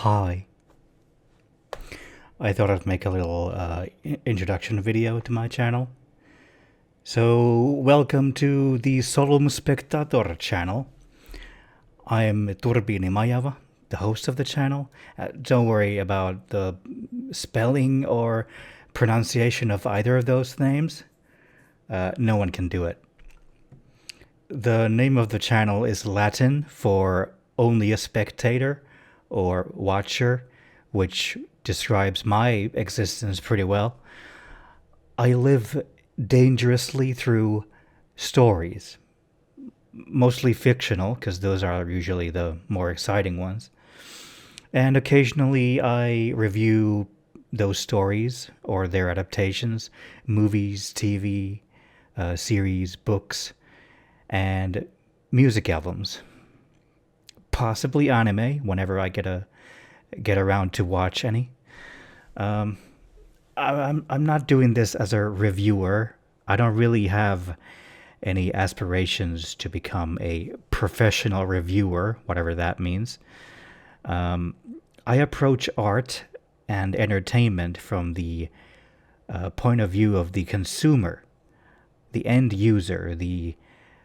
Hi. I thought I'd make a little introduction video to my channel. So, welcome to the solvm spectator channel. I'm Turbini Majava, the host of the channel. Don't worry about the spelling or pronunciation of either of those names. No one can do it. The name of the channel is Latin for only a spectator or watcher, which describes my existence pretty well. I live dangerously through stories, mostly fictional, because those are usually the more exciting ones. And occasionally I review those stories or their adaptations, movies, TV, series, books, and music albums. Possibly anime whenever I get around to watch any. I'm not doing this as a reviewer. I don't really have any aspirations to become a professional reviewer, whatever that means. I approach art and entertainment from the point of view of the consumer, the end user, the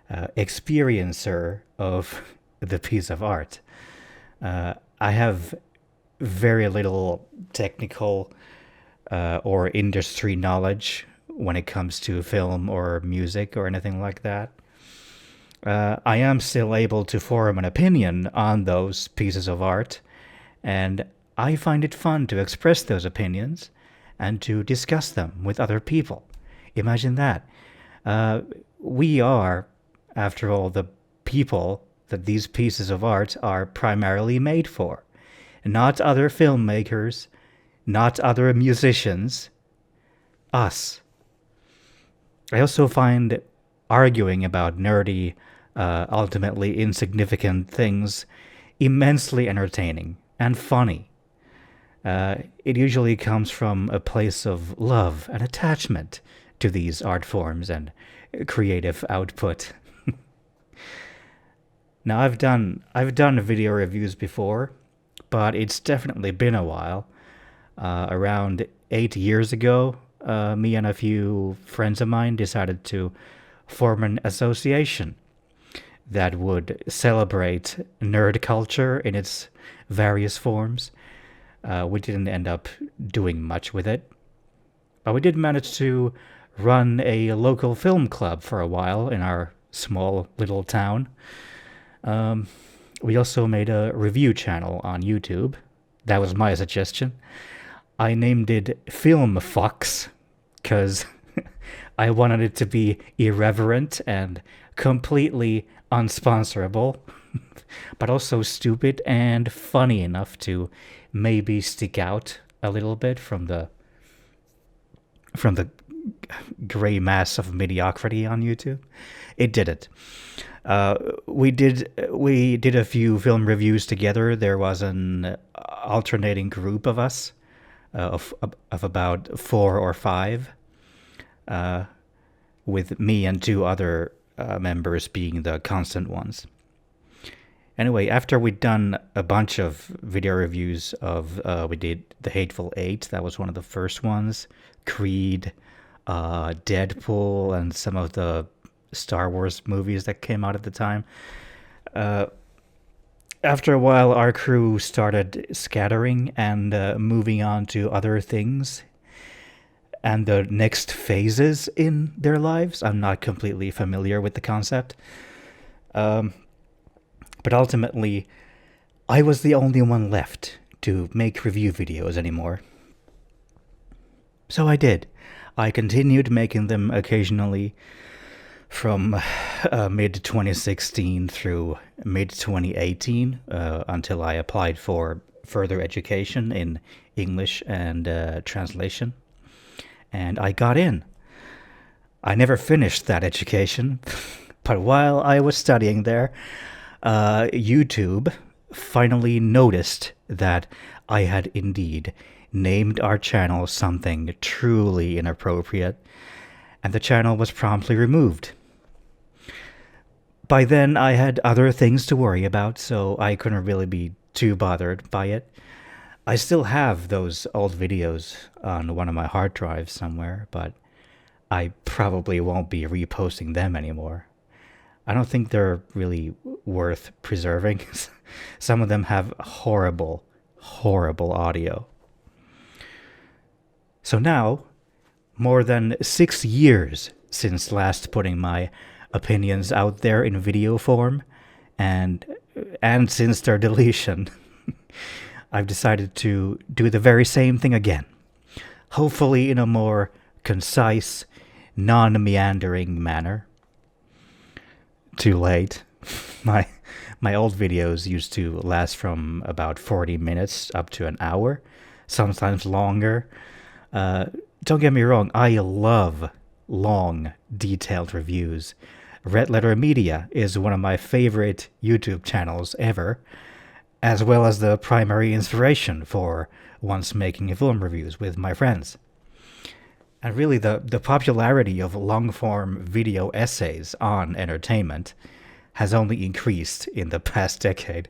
experiencer of the piece of art. I have very little technical or industry knowledge when it comes to film or music or anything like that. I am still able to form an opinion on those pieces of art, and I find it fun to express those opinions and to discuss them with other people. Imagine that. We are, after all, the people that these pieces of art are primarily made for. Not other filmmakers, not other musicians, us. I also find arguing about nerdy, ultimately insignificant things immensely entertaining and funny. It usually comes from a place of love and attachment to these art forms and creative output. Now, I've done video reviews before, but it's definitely been a while. Around 8 years ago, me and a few friends of mine decided to form an association that would celebrate nerd culture in its various forms. We didn't end up doing much with it, but we did manage to run a local film club for a while in our small little town. We also made a review channel on YouTube. That was my suggestion. I named it Film Fox because I wanted it to be irreverent and completely unsponsorable, but also stupid and funny enough to maybe stick out a little bit from the gray mass of mediocrity on YouTube. It did it. We did a few film reviews together. There was an alternating group of us, of about 4 or 5, with me and 2 other members being the constant ones. Anyway, after we'd done a bunch of video reviews of, we did The Hateful Eight, that was one of the first ones, Creed, Deadpool, and some of the Star Wars movies that came out at the time. After a while, our crew started scattering and moving on to other things and the next phases in their lives. I'm not completely familiar with the concept. But ultimately, I was the only one left to make review videos anymore. So I did. I continued making them occasionally from mid-2016 through mid-2018 until I applied for further education in English and translation. And I got in. I never finished that education, but while I was studying there, YouTube finally noticed that I had indeed named our channel something truly inappropriate, and the channel was promptly removed. By then, I had other things to worry about, so I couldn't really be too bothered by it. I still have those old videos on one of my hard drives somewhere, but I probably won't be reposting them anymore. I don't think they're really worth preserving. Some of them have horrible, horrible audio. So now, more than 6 years since last putting my opinions out there in video form, and since their deletion, I've decided to do the very same thing again. Hopefully in a more concise, non-meandering manner. Too late. My my old videos used to last from about 40 minutes up to an hour, sometimes longer. Don't get me wrong, I love long, detailed reviews. Red Letter Media is one of my favorite YouTube channels ever, as well as the primary inspiration for once making film reviews with my friends. And really, the popularity of long-form video essays on entertainment has only increased in the past decade.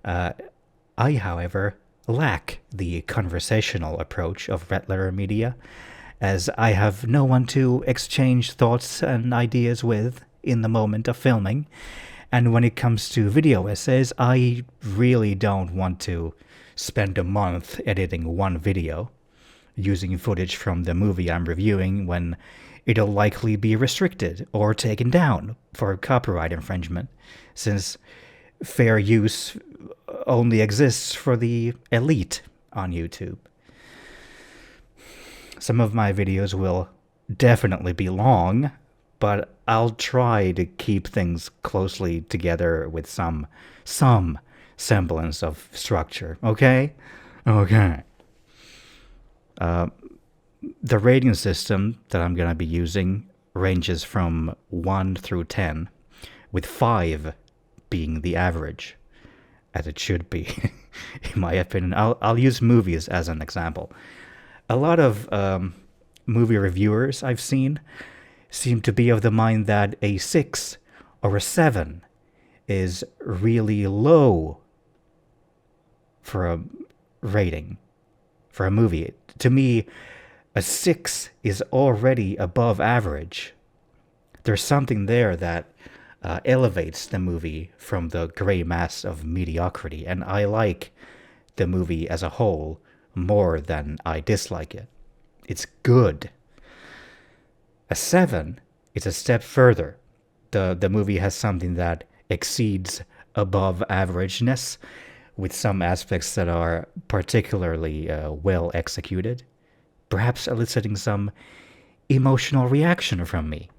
I, however, lack the conversational approach of Red Letter Media, as I have no one to exchange thoughts and ideas with in the moment of filming. And when it comes to video essays, I really don't want to spend a month editing one video, using footage from the movie I'm reviewing when it'll likely be restricted or taken down for copyright infringement, since fair use only exists for the elite on YouTube. Some of my videos will definitely be long, but I'll try to keep things closely together with some semblance of structure, okay? Okay. The rating system that I'm going to be using ranges from 1 through 10, with 5 being the average, as it should be, in my opinion. I'll use movies as an example. A lot of movie reviewers I've seen seem to be of the mind that a 6 or a 7 is really low for a rating for a movie. To me, a 6 is already above average. There's something there that elevates the movie from the gray mass of mediocrity, and I like the movie as a whole more than I dislike it. It's good. A 7 is a step further. The movie has something that exceeds above averageness, with some aspects that are particularly well executed, perhaps eliciting some emotional reaction from me.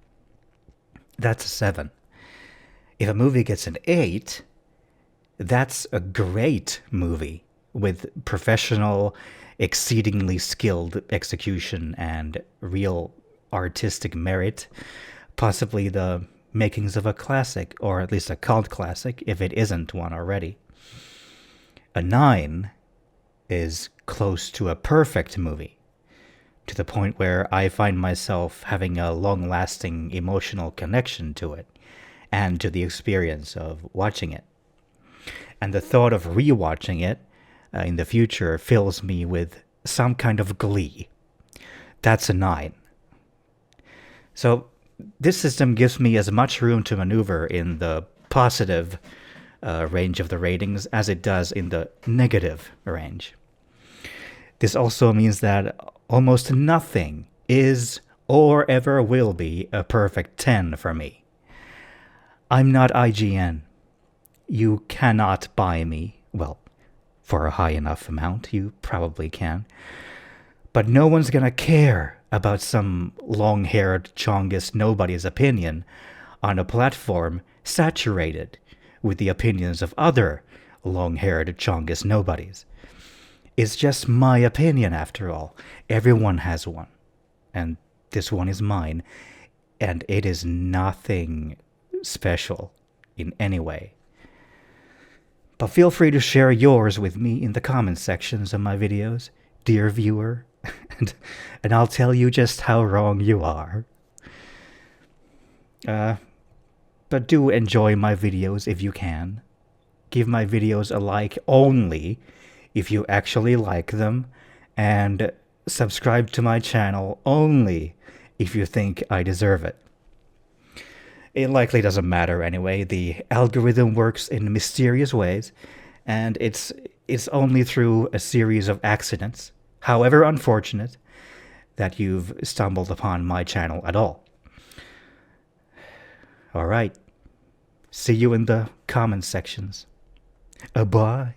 That's a 7. If a movie gets an 8, that's a great movie with professional, exceedingly skilled execution and real artistic merit, possibly the makings of a classic, or at least a cult classic, if it isn't one already. A 9 is close to a perfect movie, to the point where I find myself having a long-lasting emotional connection to it, and to the experience of watching it. And the thought of rewatching it in the future fills me with some kind of glee. That's a 9. So this system gives me as much room to maneuver in the positive range of the ratings as it does in the negative range. This also means that almost nothing is or ever will be a perfect 10 for me. I'm not IGN. You cannot buy me. Well, for a high enough amount, you probably can. But no one's gonna care about some long-haired Chongus nobody's opinion on a platform saturated with the opinions of other long-haired Chongus nobodies. It's just my opinion, after all. Everyone has one. And this one is mine. And it is nothing special in any way. But feel free to share yours with me in the comment sections of my videos, dear viewer, and I'll tell you just how wrong you are. But do enjoy my videos if you can. Give my videos a like only if you actually like them, and subscribe to my channel only if you think I deserve it. It likely doesn't matter anyway. The algorithm works in mysterious ways, and it's only through a series of accidents, however unfortunate, that you've stumbled upon my channel at all. All right. See you in the comment sections. Bye.